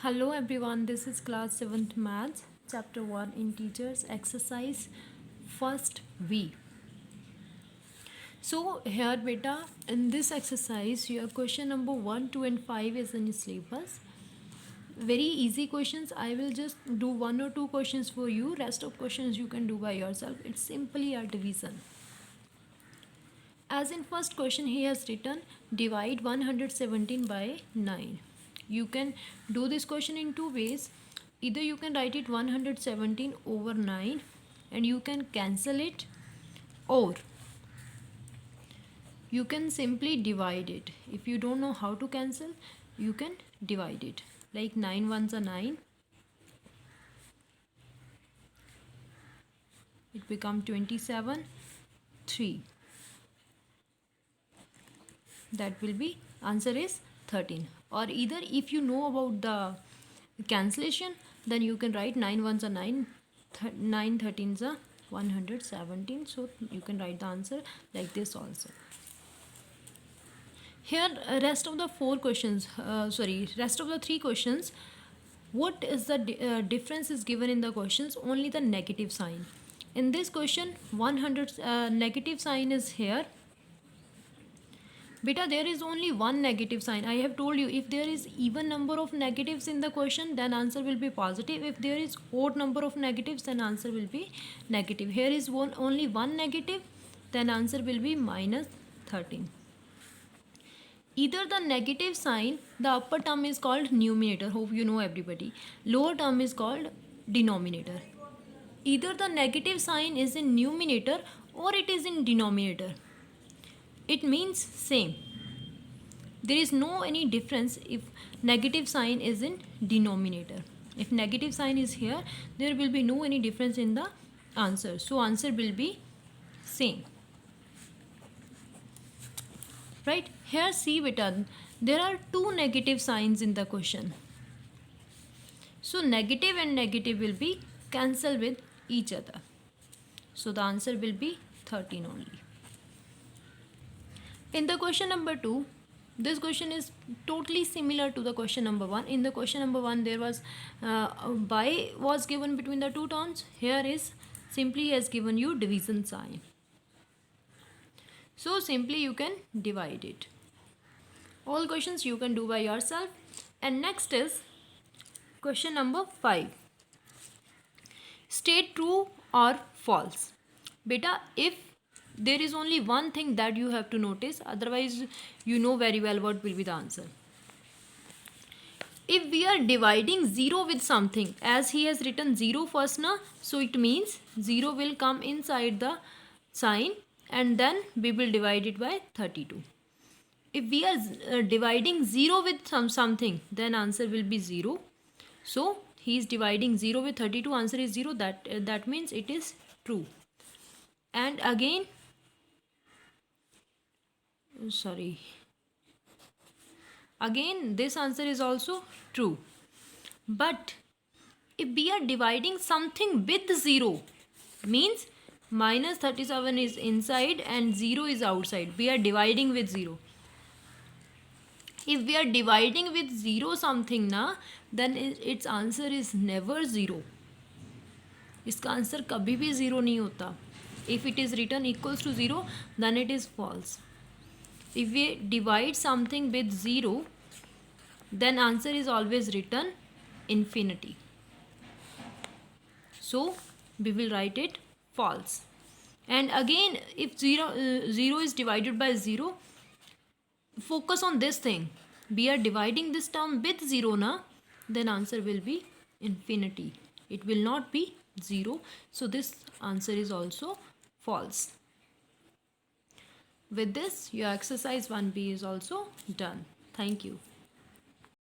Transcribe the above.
Hello everyone, this is class 7th maths chapter 1 in teachers exercise first V. So here beta, in this exercise your question number 1, 2 and 5 is in syllabus. Very easy questions. I will just do one or two questions for you. Rest of questions you can do by yourself. It's simply a division. As in first question he has written divide 117 by 9. You can do this question in two ways. Either you can write it 117 over 9 and you can cancel it, or you can simply divide it. If you don't know how to cancel, you can divide it. Like 9 ones are 9. It become 27, 3. That will be answer is 13. Or either if you know about the cancellation, then you can write 9 ones are 9, 9 13s are 117. So you can write the answer like this also. Here rest of the rest of the three questions, what is the difference is given in the questions, only the negative sign. In this question 100 negative sign is here. Beta, there is only one negative sign. I have told you, if there is even number of negatives in the question, then answer will be positive. If there is odd number of negatives, then answer will be negative. Here is only one negative, then answer will be minus 13. Either the negative sign, the upper term is called numerator. Hope you know everybody. Lower term is called denominator. Either the negative sign is in numerator or it is in denominator. It means same. There is no any difference if negative sign is in denominator. If negative sign is here, there will be no any difference in the answer. So answer will be same. Right? Here see beta, there are two negative signs in the question. So negative and negative will be cancelled with each other. So the answer will be 13 only. In the question number 2, this question is totally similar to the question number 1. In the question number 1, there was by was given between the two terms. Here is simply has given you division sign. So simply you can divide it. All questions you can do by yourself. And next is question number 5. State true or false. Beta, if there is only one thing that you have to notice, otherwise you know very well what will be the answer. If we are dividing 0 with something, as he has written 0 first na, so it means 0 will come inside the sign and then we will divide it by 32. If we are dividing 0 with something, then answer will be 0. So he is dividing 0 with 32, answer is 0. That means it is true. And again, again this answer is also true. But if we are dividing something with 0, means minus 37 is inside and 0 is outside. We are dividing with 0. If we are dividing with 0 something na, then its answer is never 0. इसका answer कभी भी 0 नहीं होता. If it is written equals to 0, then it is false. If we divide something with 0, then answer is always written infinity. So we will write it false. And again, if 0 is divided by 0, focus on this thing. We are dividing this term with 0 na, then answer will be infinity. It will not be 0. So this answer is also false. With this, your exercise 1B is also done. Thank you.